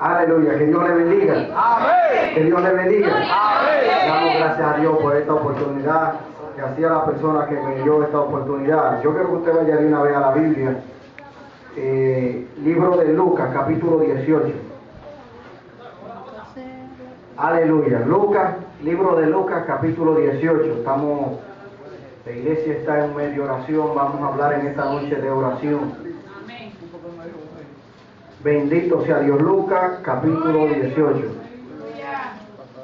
Aleluya, que Dios le bendiga. Amén. Que Dios le bendiga. Amén. Damos gracias a Dios por esta oportunidad, que hacía la persona que me dio esta oportunidad. Yo quiero que usted vaya de una vez a la Biblia. Libro de Lucas, capítulo 18. Aleluya. Lucas, libro de Lucas, capítulo 18. La iglesia está en medio de oración. Vamos a hablar en esta noche de oración. Bendito sea Dios. Lucas, capítulo 18.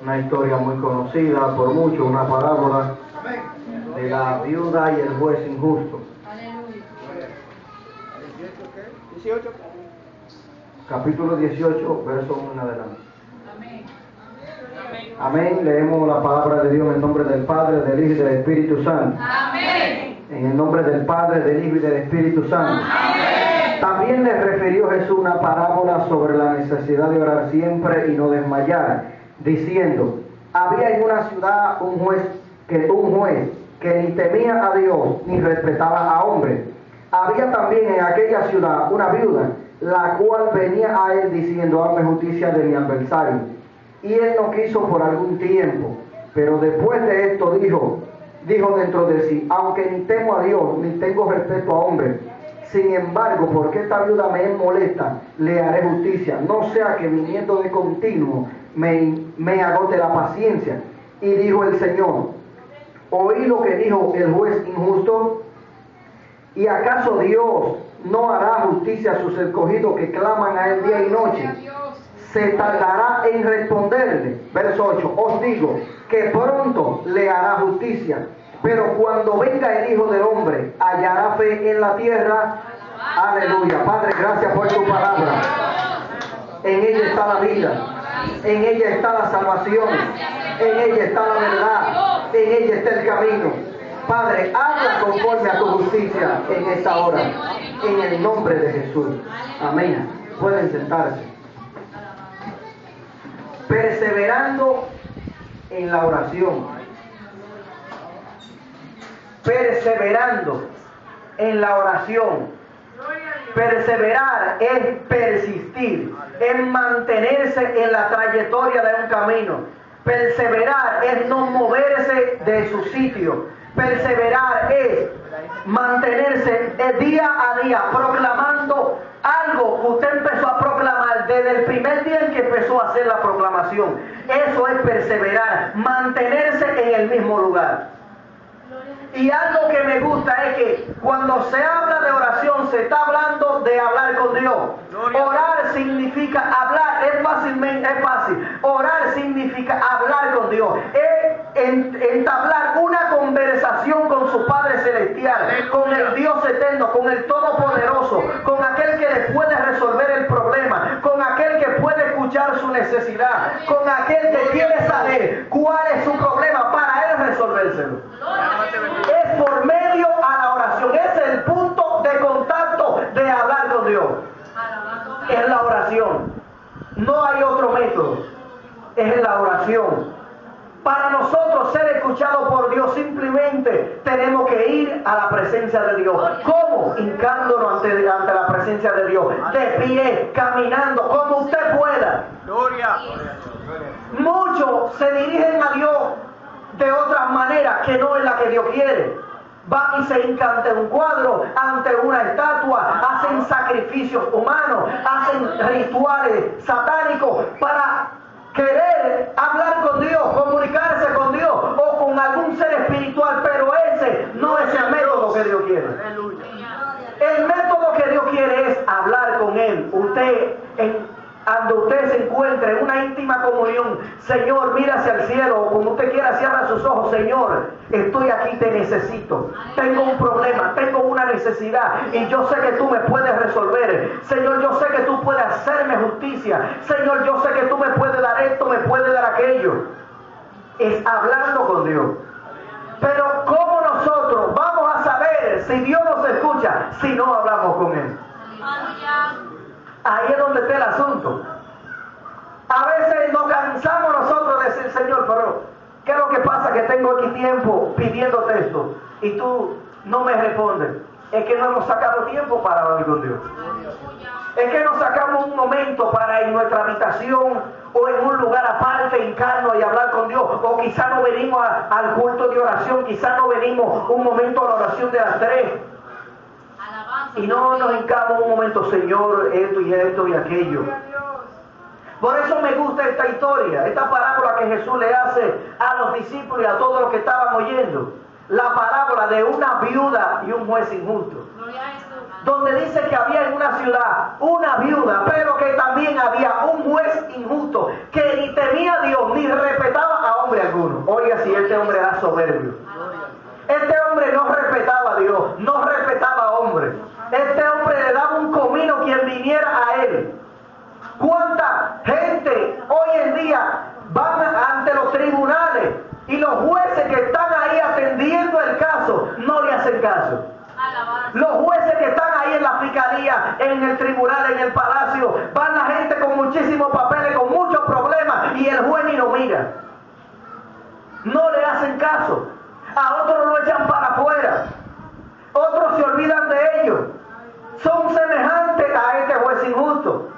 Una historia muy conocida por muchos, una parábola de la viuda y el juez injusto. Capítulo 18, verso 1 en adelante. Amén. Leemos la palabra de Dios en el nombre del Padre, del Hijo y del Espíritu Santo. Amén. En el nombre del Padre, del Hijo y del Espíritu Santo. Amén. También les refirió Jesús una parábola sobre la necesidad de orar siempre y no desmayar, diciendo: había en una ciudad un juez que ni temía a Dios ni respetaba a hombre. Había también en aquella ciudad una viuda, la cual venía a él diciendo: hazme justicia de mi adversario. Y él no quiso por algún tiempo, pero después de esto dijo dentro de sí: aunque ni temo a Dios ni tengo respeto a hombre, sin embargo, porque esta viuda me es molesta, le haré justicia, no sea que viniendo de continuo me agote la paciencia. Y dijo el Señor: oí lo que dijo el juez injusto. ¿Y acaso Dios no hará justicia a sus escogidos que claman a él día y noche? Se tardará en responderle. Verso 8. Os digo que pronto le hará justicia. Pero cuando venga el Hijo del Hombre, hallará fe en la tierra. Aleluya. Padre, gracias por tu palabra. En ella está la vida, en ella está la salvación, en ella está la verdad, en ella está el camino. Padre, habla conforme a tu justicia en esta hora, en el nombre de Jesús. Amén. Pueden sentarse. Perseverando en la oración. Perseverando en la oración. Perseverar es persistir, es mantenerse en la trayectoria de un camino. Perseverar es no moverse de su sitio. Perseverar es mantenerse día a día proclamando algo que usted empezó a proclamar desde el primer día en que empezó a hacer la proclamación. Eso es perseverar, mantenerse en el mismo lugar. Y algo que me gusta es que cuando se habla de oración se está hablando de hablar con Dios. Orar significa hablar, es fácil. Orar significa hablar con Dios, es entablar una conversación con su Padre Celestial, con el Dios eterno, con el Todopoderoso, con aquel que le puede resolver el problema, con aquel que puede escuchar su necesidad, con aquel que quiere saber cuál es su problema para él resolvérselo. Es por medio a la oración, es el punto de contacto de hablar con Dios. Es la oración. No hay otro método. Es la oración. Para nosotros ser escuchados por Dios, simplemente tenemos que ir a la presencia de Dios. ¿Cómo? Hincándonos ante la presencia de Dios, de pie, caminando, como usted pueda. Gloria. Muchos se dirigen a Dios de otras maneras que no es la que Dios quiere. Van y se hincan ante un cuadro, ante una estatua, hacen sacrificios humanos, hacen rituales satánicos para querer hablar con Dios, comunicarse con Dios o con algún ser espiritual, pero ese no es el método que Dios quiere. El método que Dios quiere es hablar con Él. Cuando usted se encuentre en una íntima comunión, Señor, mira hacia el cielo, o como usted quiera, cierra sus ojos. Señor, estoy aquí, te necesito, tengo un problema, tengo una necesidad, y yo sé que tú me puedes resolver. Señor, yo sé que tú puedes hacerme justicia. Señor, yo sé que tú me puedes dar esto, me puedes dar aquello. Es hablando con Dios. Pero ¿cómo nosotros vamos a saber si Dios nos escucha si no hablamos con Él? Ahí es donde está el asunto. A veces nos cansamos nosotros de decir: Señor, pero ¿qué es lo que pasa? Que tengo aquí tiempo pidiéndote esto y tú no me respondes. Es que no hemos sacado tiempo para hablar con Dios. Es que nos sacamos un momento para en nuestra habitación o en un lugar aparte hincarnos y hablar con Dios. O quizá no venimos al culto de oración, quizá no venimos un momento a la oración de las 3. Y no nos hincamos un momento, Señor, esto y aquello. Por eso me gusta esta historia, esta parábola que Jesús le hace a los discípulos y a todos los que estaban oyendo. La parábola de una viuda y un juez injusto. Donde dice que había en una ciudad una viuda, pero que también había un juez injusto que ni temía a Dios ni respetaba a hombre alguno. Oiga, si este hombre era soberbio. Este hombre no respetaba a Dios, no respetaba a hombre. Este hombre le daba un comino quien viniera a él. ¿Cuánta gente hoy en día van ante los tribunales y los jueces que están ahí atendiendo el caso no le hacen caso? Los jueces que están ahí en la fiscalía, en el tribunal, en el palacio, van la gente con muchísimos papeles, con muchos problemas, y el juez ni lo mira. No le hacen caso. A otros lo echan para afuera. Otros se olvidan de ellos. Son semejantes a este juez injusto.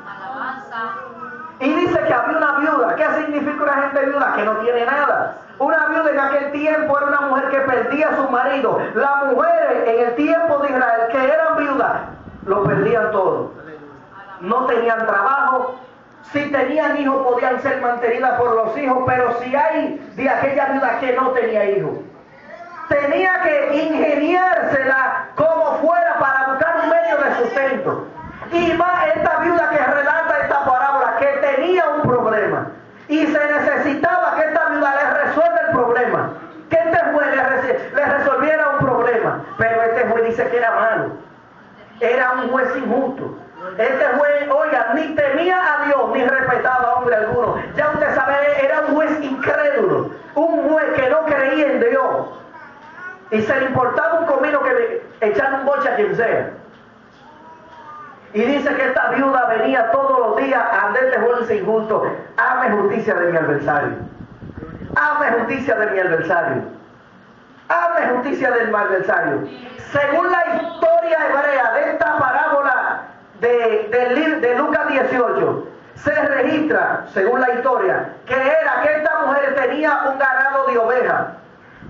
Y dice que había una viuda. ¿Qué significa una gente viuda? Que no tiene nada. Una viuda en aquel tiempo era una mujer que perdía a su marido. Las mujeres en el tiempo de Israel que eran viudas, lo perdían todo. No tenían trabajo. Si tenían hijos podían ser mantenidas por los hijos, pero si hay de aquella viuda que no tenía hijos, tenía que ingeniársela como fuera para buscar un medio de sustento. Y más esta viuda que relata esta parábola, que tenía un problema y se necesitaba que esta viuda le resuelva el problema, que este juez le resolviera un problema. Pero este juez dice que era malo, era un juez injusto. Este juez, oiga, ni temía a Dios ni respetaba a hombre alguno. Ya usted sabe, era un juez incrédulo, un juez que no creía en Dios y se le importaba un comino que le echara un boche a quien sea. Y dice que esta viuda venía todos los días a ante este juez injusto. Hazme justicia de mi adversario. Hazme justicia de mi adversario. Hazme justicia del adversario. Según la historia hebrea de esta parábola de Lucas 18, se registra, según la historia, que era que esta mujer tenía un ganado de ovejas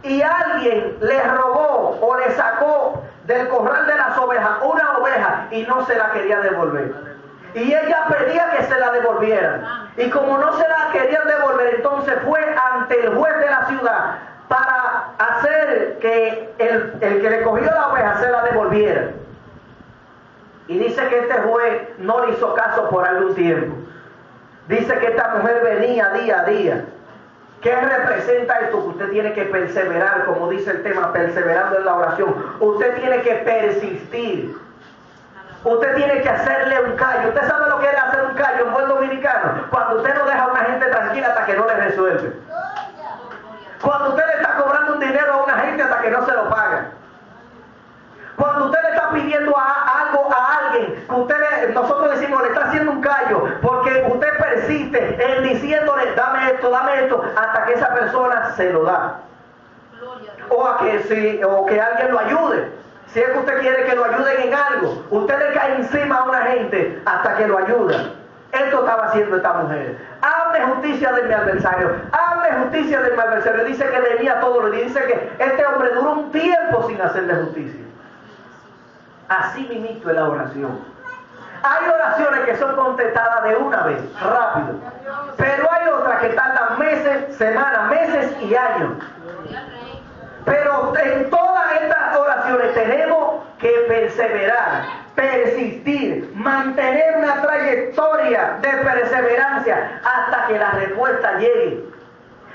y alguien le robó o le sacó del corral de las ovejas una oveja y no se la quería devolver. Y ella pedía que se la devolvieran. Y como no se la querían devolver, entonces fue ante el juez de la ciudad para hacer que el que le cogió la oveja se la devolviera. Y dice que este juez no le hizo caso por algún tiempo. Dice que esta mujer venía día a día. ¿Qué representa esto? Que usted tiene que perseverar, como dice el tema, perseverando en la oración. Usted tiene que persistir. Usted tiene que hacerle un callo. ¿Usted sabe lo que es hacer un callo en buen dominicano? Cuando usted no deja a una gente tranquila hasta que no le resuelve. Cuando usted le está cobrando un dinero a una gente hasta que no se lo paga. Cuando usted le está pidiendo algo a alguien, nosotros decimos, le está haciendo un callo, porque usted persiste en diciéndole, dame esto, hasta que esa persona se lo da. O que alguien lo ayude. Si es que usted quiere que lo ayuden en algo, usted le cae encima a una gente hasta que lo ayuda. Esto estaba haciendo esta mujer. Hazme justicia de mi adversario. Hazme justicia de mi adversario. Dice que venía todos los días. Dice que este hombre duró un tiempo sin hacerle justicia. Así mismo es la oración. Hay oraciones que son contestadas de una vez, rápido. Pero hay otras que tardan meses, semanas, meses y años. Pero en todas estas oraciones tenemos que perseverar, persistir, mantener una trayectoria de perseverancia hasta que la respuesta llegue.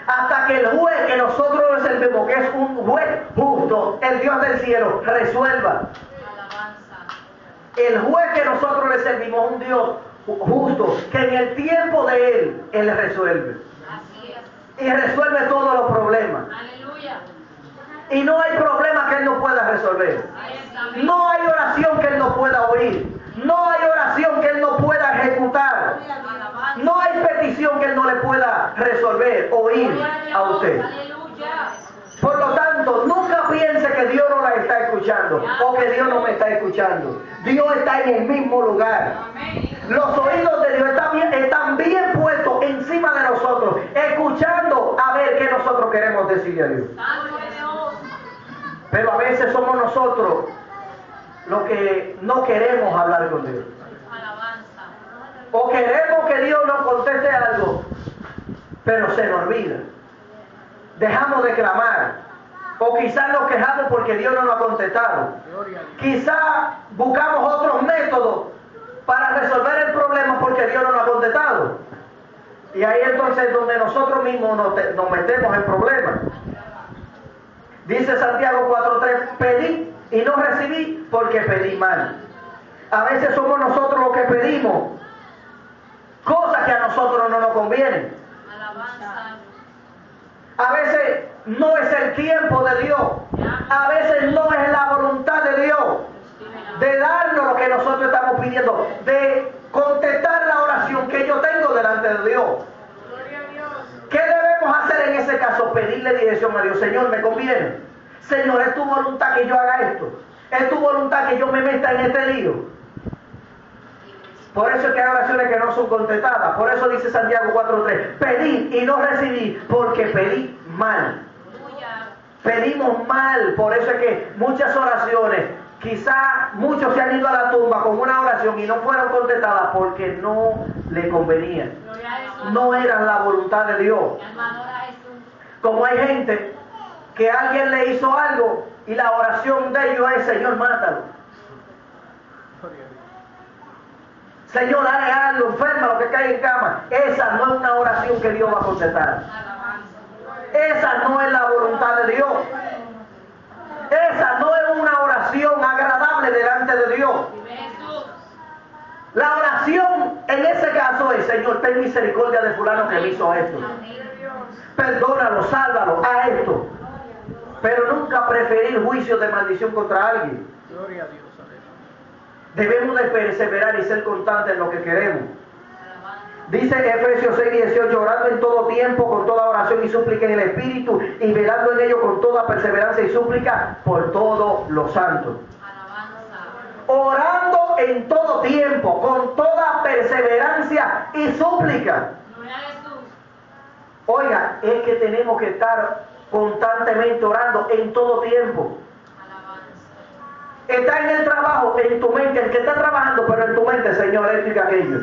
Hasta que el juez que nosotros le servimos, que es un juez justo, el Dios del cielo, resuelva. El juez que nosotros le servimos es un Dios justo, que en el tiempo de Él resuelve. Y resuelve todos los problemas. Aleluya. Y no hay problema que Él no pueda resolver. No hay oración que Él no pueda oír. No hay oración que Él no pueda ejecutar. No hay petición que Él no le pueda resolver, oír a usted. Por lo tanto, nunca piense que Dios no la está escuchando o que Dios no me está escuchando. Dios está en el mismo lugar. Los oídos de Dios están bien puestos encima de nosotros, escuchando a ver qué nosotros queremos decirle a Dios. Pero a veces somos nosotros los que no queremos hablar con Dios. O queremos que Dios nos conteste algo, pero se nos olvida. Dejamos de clamar. O quizás nos quejamos porque Dios no nos ha contestado. Quizás buscamos otros métodos para resolver el problema porque Dios no nos ha contestado. Y ahí entonces es donde nosotros mismos nos metemos en problemas. Dice Santiago 4:3, pedí y no recibí porque pedí mal. A veces somos nosotros los que pedimos cosas que a nosotros no nos convienen. A veces no es el tiempo de Dios. A veces no es la voluntad de Dios de darnos lo que nosotros estamos pidiendo, de contestar la oración que yo tengo delante de Dios. ¿Qué debemos hacer en ese caso? Pedirle dirección a Dios. Señor, me conviene. Señor, es tu voluntad que yo haga esto. Es tu voluntad que yo me meta en este lío. Por eso es que hay oraciones que no son contestadas. Por eso dice Santiago 4:3, pedí y no recibí porque pedí mal. Pedimos mal. Por eso es que muchas oraciones, quizás muchos se han ido a la tumba con una oración y no fueron contestadas porque no le convenía. No era la voluntad de Dios. Como hay gente que alguien le hizo algo y la oración de ellos es: Señor, mátalo. Señor, dale algo, enferma lo que cae en cama. Esa no es una oración que Dios va a contestar. Esa no es la voluntad de Dios. Esa no es una oración agradable delante de Dios. La oración en ese caso es: Señor, ten misericordia de fulano que me hizo esto. Perdónalo, sálvalo, a esto. Pero nunca preferir juicio de maldición contra alguien. Gloria a Dios. Debemos de perseverar y ser constantes en lo que queremos. Dice Efesios 6:18, orando en todo tiempo, con toda oración y súplica en el Espíritu, y velando en ello con toda perseverancia y súplica por todos los santos. Orando en todo tiempo, con toda perseverancia y súplica. Oiga, es que tenemos que estar constantemente orando en todo tiempo. Está en el trabajo, en tu mente, el que está trabajando, pero en tu mente: Señor, esto y aquello.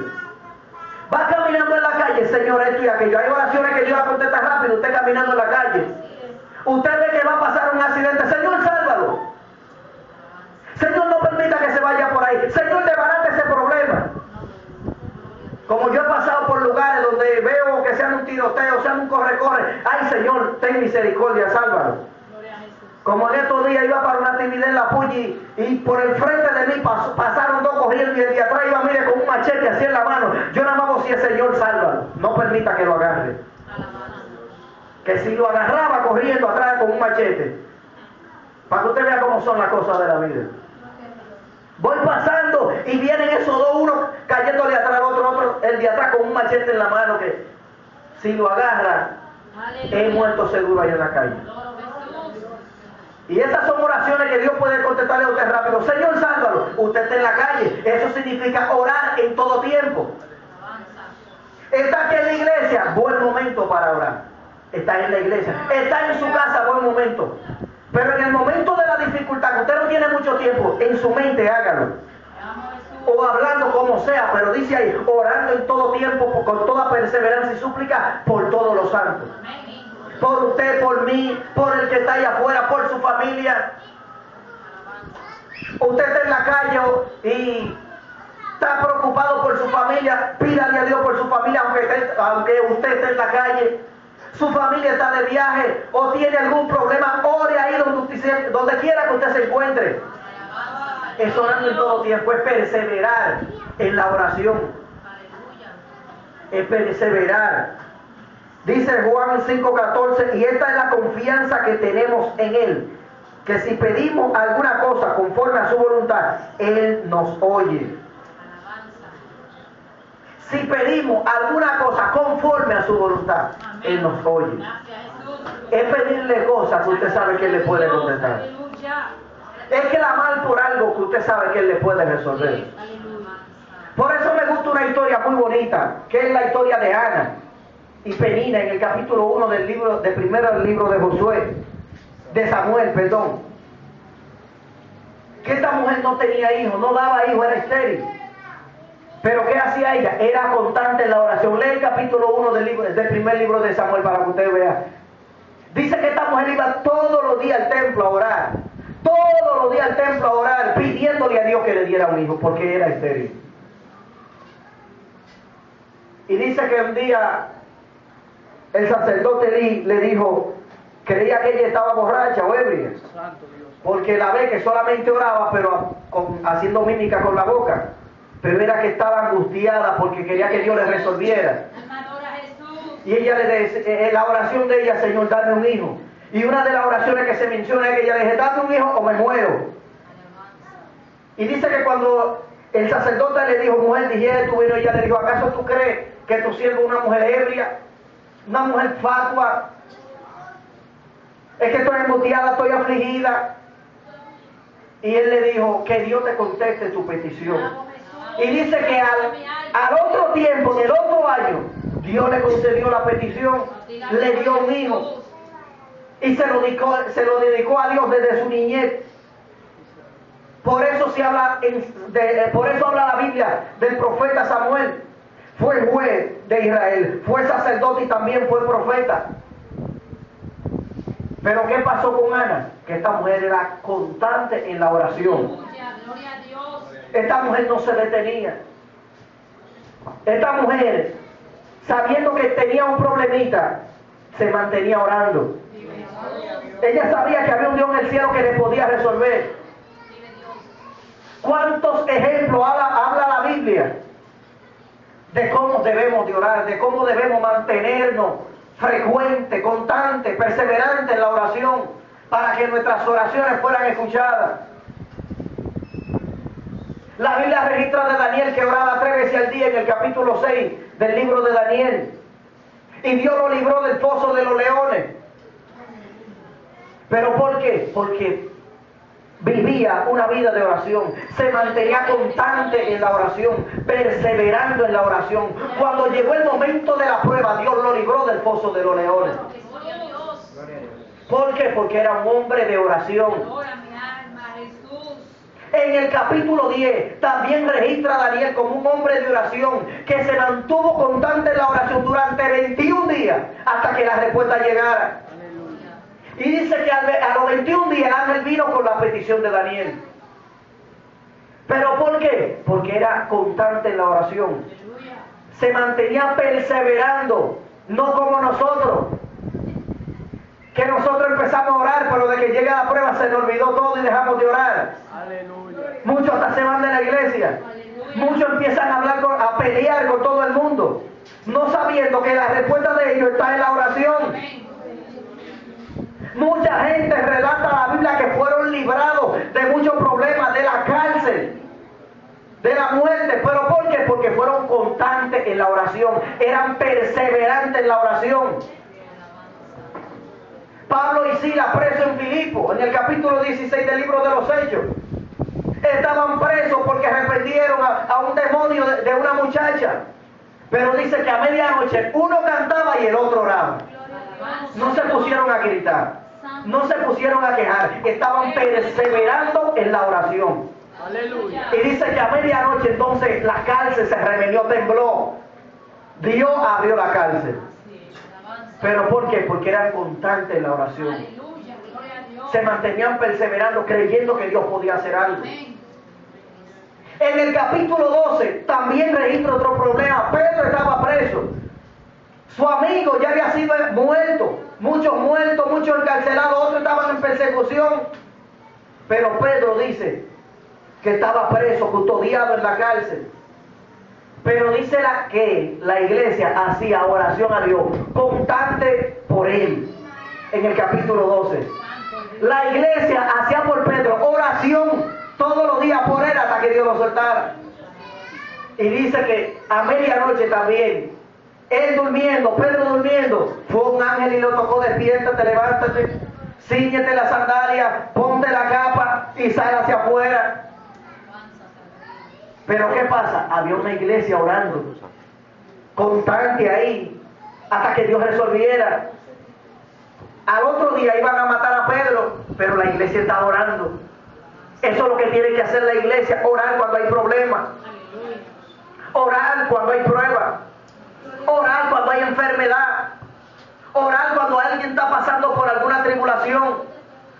Va caminando en la calle: Señor, esto y aquello. Hay oraciones que Dios la contesta rápido, usted caminando en la calle. Usted ve que va a pasar un accidente: Señor, sálvalo. Señor, no permita que se vaya por ahí. Señor, desbarate ese problema. Como yo he pasado por lugares donde veo que sean un tiroteo, sean un corre-corre: ay, Señor, ten misericordia, sálvalo. Como en estos días iba para una actividad en La Puyi y por el frente de mí pasaron dos corriendo y el de atrás iba, mire, con un machete así en la mano. Yo nada más decía: Señor, sálvalo. No permita que lo agarre. Que si lo agarraba corriendo atrás con un machete, para que usted vea cómo son las cosas de la vida. Voy pasando y vienen esos dos, uno cayéndole atrás al otro, el de atrás con un machete en la mano, que si lo agarra, es muerto seguro ahí en la calle. Y esas son oraciones que Dios puede contestarle a usted rápido: Señor, sálvalo. Usted está en la calle. Eso significa orar en todo tiempo. Está aquí en la iglesia, buen momento para orar. Está en la iglesia. Está en su casa, buen momento. Pero en el momento de la dificultad, que usted no tiene mucho tiempo, en su mente hágalo. O hablando como sea, pero dice ahí: orando en todo tiempo, con toda perseverancia y súplica por todos los santos. Por usted, por mí, por el que está allá afuera, por su familia. Usted está en la calle y está preocupado por su familia, pídale a Dios por su familia, aunque usted esté en la calle. Su familia está de viaje o tiene algún problema, ore ahí donde quiera que usted se encuentre. Es orando en todo tiempo, es perseverar en la oración. Es perseverar. Dice Juan 5:14, y esta es la confianza que tenemos en Él, que si pedimos alguna cosa conforme a su voluntad, Él nos oye. Si pedimos alguna cosa conforme a su voluntad, Él nos oye. Es pedirle cosas que usted sabe que Él le puede contestar. Es clamar por algo que usted sabe que Él le puede resolver. Por eso me gusta una historia muy bonita, que es la historia de Ana y Penina en el capítulo 1 del primero libro de Josué, de Samuel, perdón. Que esta mujer no tenía hijos, no daba hijos, era estéril. Pero ¿qué hacía ella? Era constante en la oración. Lee el capítulo 1 del primer libro de Samuel para que usted vea. Dice que esta mujer iba todos los días al templo a orar. Todos los días al templo a orar, pidiéndole a Dios que le diera un hijo, porque era estéril. Y dice que un día el sacerdote le dijo, creía que ella estaba borracha o ebria, porque la ve que solamente oraba, pero haciendo mímica con la boca. Pero era que estaba angustiada porque quería que Dios le resolviera. Y ella la oración de ella, Señor, dame un hijo. Y una de las oraciones que se menciona es que ella le dice, dame un hijo o me muero. Y dice que cuando el sacerdote le dijo, mujer, digiere tu vino, ella le dijo, ¿acaso tú crees que tu siervo es una mujer ebria? Una mujer fatua. Es que estoy angustiada, estoy afligida. Y él le dijo, que Dios te conteste tu petición. Y dice que al otro tiempo, en el otro año, Dios le concedió la petición, le dio un hijo. Y se lo dedicó a Dios desde su niñez. Por eso por eso habla la Biblia del profeta Samuel. Fue juez de Israel, fue sacerdote y también fue profeta. Pero ¿qué pasó con Ana? Que esta mujer era constante en la oración. Gloria a Dios. Esta mujer no se detenía. Esta mujer, sabiendo que tenía un problemita, se mantenía orando. Ella sabía que había un Dios en el cielo que le podía resolver. ¿Cuántos ejemplos habla la Biblia de cómo debemos de orar, de cómo debemos mantenernos frecuente, constante, perseverante en la oración para que nuestras oraciones fueran escuchadas? La Biblia registra de Daniel que oraba 3 veces al día en el capítulo 6 del libro de Daniel. Y Dios lo libró del foso de los leones. ¿Pero por qué? Porque vivía una vida de oración, se mantenía constante en la oración, perseverando en la oración. Cuando llegó el momento de la prueba, Dios lo libró del foso de los leones. ¿Por qué? Porque era un hombre de oración. En el capítulo 10 también registra a Daniel como un hombre de oración que se mantuvo constante en la oración durante 21 días hasta que la respuesta llegara. Y dice que a los 21 días el ángel vino con la petición de Daniel. ¿Pero por qué? Porque era constante en la oración. Se mantenía perseverando, no como nosotros. Que nosotros empezamos a orar, pero de que llega la prueba se nos olvidó todo y dejamos de orar. Aleluya. Muchos hasta se van de la iglesia. Aleluya. Muchos empiezan a hablar, a pelear con todo el mundo, no sabiendo que la respuesta de ellos está en la oración. Amén. Mucha gente relata en la Biblia que fueron librados de muchos problemas, de la cárcel, de la muerte. ¿Pero por qué? Porque fueron constantes en la oración, eran perseverantes en la oración. Pablo y Silas presos en Filipo, en el capítulo 16 del libro de los Hechos, estaban presos porque arrepentieron a un demonio de una muchacha. Pero dice que a medianoche uno cantaba y el otro oraba. No se pusieron a gritar, no se pusieron a quejar, estaban perseverando en la oración. Aleluya. Y dice que a medianoche entonces la cárcel se rebelió, tembló. Dios abrió la cárcel. ¿Pero por qué? Porque eran constantes en la oración. Aleluya, gloria a Dios. Se mantenían perseverando, creyendo que Dios podía hacer algo. Amén. En el capítulo 12 también registra otro problema. Pedro estaba preso. Su amigo ya había sido muerto, muchos encarcelados, otros estaban en persecución. Pero Pedro dice que estaba preso, custodiado en la cárcel. Pero dice que la iglesia hacía oración a Dios, constante por él. En el capítulo 12. La iglesia hacía por Pedro oración todos los días por él hasta que Dios lo soltara. Y dice que a medianoche también, él durmiendo, Pedro durmiendo, fue un ángel y lo tocó: despiértate, levántate, cíñete la sandalia, ponte la capa y sal hacia afuera. Pero ¿qué pasa? Había una iglesia orando, constante ahí, hasta que Dios resolviera. Al otro día iban a matar a Pedro, pero la iglesia estaba orando. Eso es lo que tiene que hacer la iglesia, orar cuando hay problemas, orar cuando hay pruebas, orar cuando hay enfermedad, orar cuando alguien está pasando por alguna tribulación.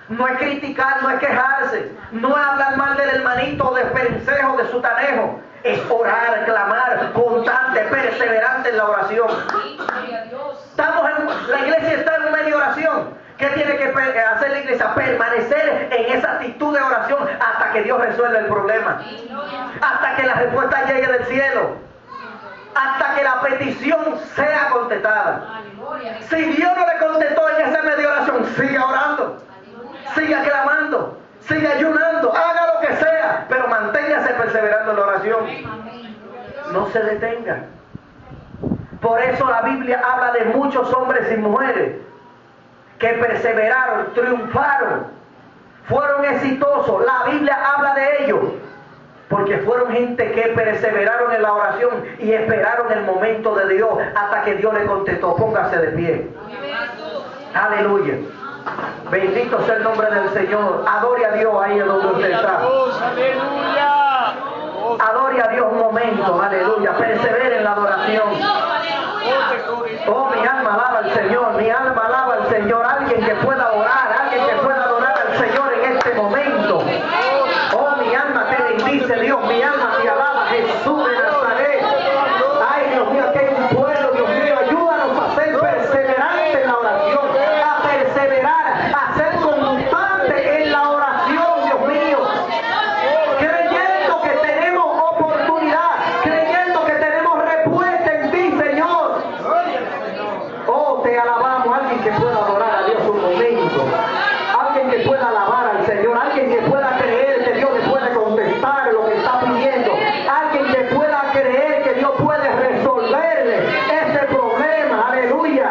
No es criticar, no es quejarse, no es hablar mal del hermanito, de pensejo, de sutanejo. Es orar, clamar, constante, perseverante en la oración. La iglesia está en medio de oración. ¿Qué tiene que hacer la iglesia? Permanecer en esa actitud de oración hasta que Dios resuelva el problema. Hasta que la respuesta llegue del cielo. Hasta que la petición sea contestada. Si Dios no le contestó en esa media oración, siga orando. Siga clamando, siga ayunando, haga lo que sea, pero manténgase perseverando en la oración. No se detenga. Por eso la Biblia habla de muchos hombres y mujeres que perseveraron, triunfaron, fueron exitosos. La Biblia habla de ellos porque fueron gente que perseveraron en la oración y esperaron el momento de Dios hasta que Dios le contestó. Póngase de pie. Aleluya. Bendito sea el nombre del Señor. Adore a Dios ahí donde usted está. Adore a Dios un momento. Aleluya. Persevere en la adoración. Oh, mi alma alaba al Señor. Mi alma alaba al Señor. Alguien que pueda orar. Alguien que pueda adorar al Señor en este momento. Oh, mi alma te bendice, Dios. Mi alma te alaba, Jesús de Nazaret. Ay, Dios mío, que hay un pueblo, Dios mío. Ayúdanos a ser perseverantes en la oración. A perseverar. A ser constante en la oración, Dios mío. Creyendo que tenemos oportunidad. Creyendo que tenemos respuesta en ti, Señor. Oh, te alabamos. Alguien que pueda adorar a Dios un momento. Alguien que pueda alabar al Señor. Alguien que pueda creer que Dios le puede contestar lo que está pidiendo. Alguien que pueda creer que Dios puede resolverle ese problema. Aleluya.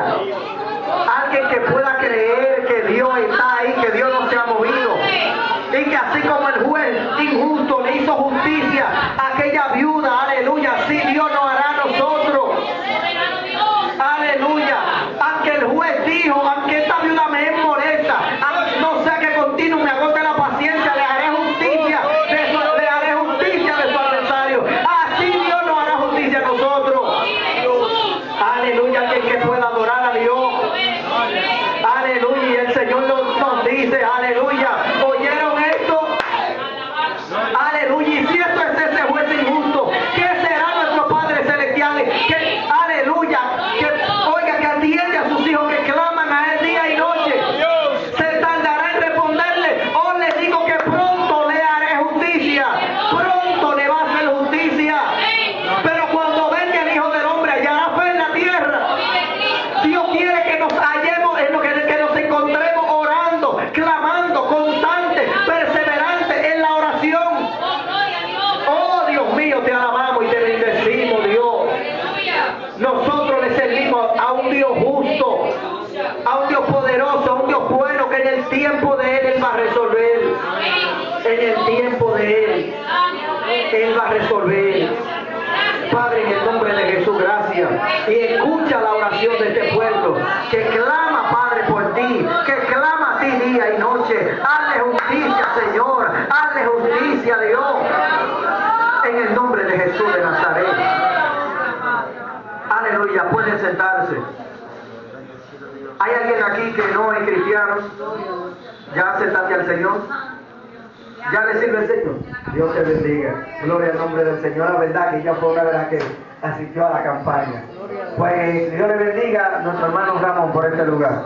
Alguien que pueda creer que Dios está ahí, que Dios no se ha movido. Y que así como el juez injusto le hizo justicia a aquella viuda, aleluya, así Dios nos hará a nosotros. Aleluya. Aunque el juez dijo, aunque esta viuda me es molesta, no sea que continuo me agote la paciencia, le haré justicia de su adversario. Así Dios nos hará justicia a nosotros. Aleluya. Alguien que pueda adorar a Dios. Aleluya. Y el Señor nos dice, aleluya, ¿oyeron esto? Aleluya. Y si esto es ese juez injusto, ¿qué será nuestro Padre Celestial? Que, aleluya, que oiga, que atiende a sus hijos que claman a él día y noche. Se tardará en responderle. Os le digo que pronto le haré justicia. Pronto le va a hacer justicia. Pero cuando venga el Hijo del Hombre, hallará fe en la tierra. Dios quiere que nos hallemos en lo que nos encontremos orando, clamando, constante, perseverante en la oración. Oh, Dios mío, te alabamos y te bendecimos, Dios. Nosotros le servimos a un Dios justo, a un Dios poderoso, a un Dios bueno, que en el tiempo de Él va a resolver. En el tiempo de Él va a resolver. Padre, en el nombre de Jesús, gracias. Y escucha la oración de este pueblo que clama, Padre, por ti, que clama a ti día y noche. Hazle justicia, Señor. Hazle justicia, Dios. En el nombre de Jesús de Nazaret. Aleluya. Pueden sentarse. ¿Hay alguien aquí que no es cristiano? ¿Ya aceptaste al Señor? ¿Ya le sirve el Señor? Dios te bendiga. Gloria al nombre del Señor. La verdad que ella fue una verdad que asistió a la campaña. Pues Dios le bendiga a nuestro hermano Ramón por este lugar.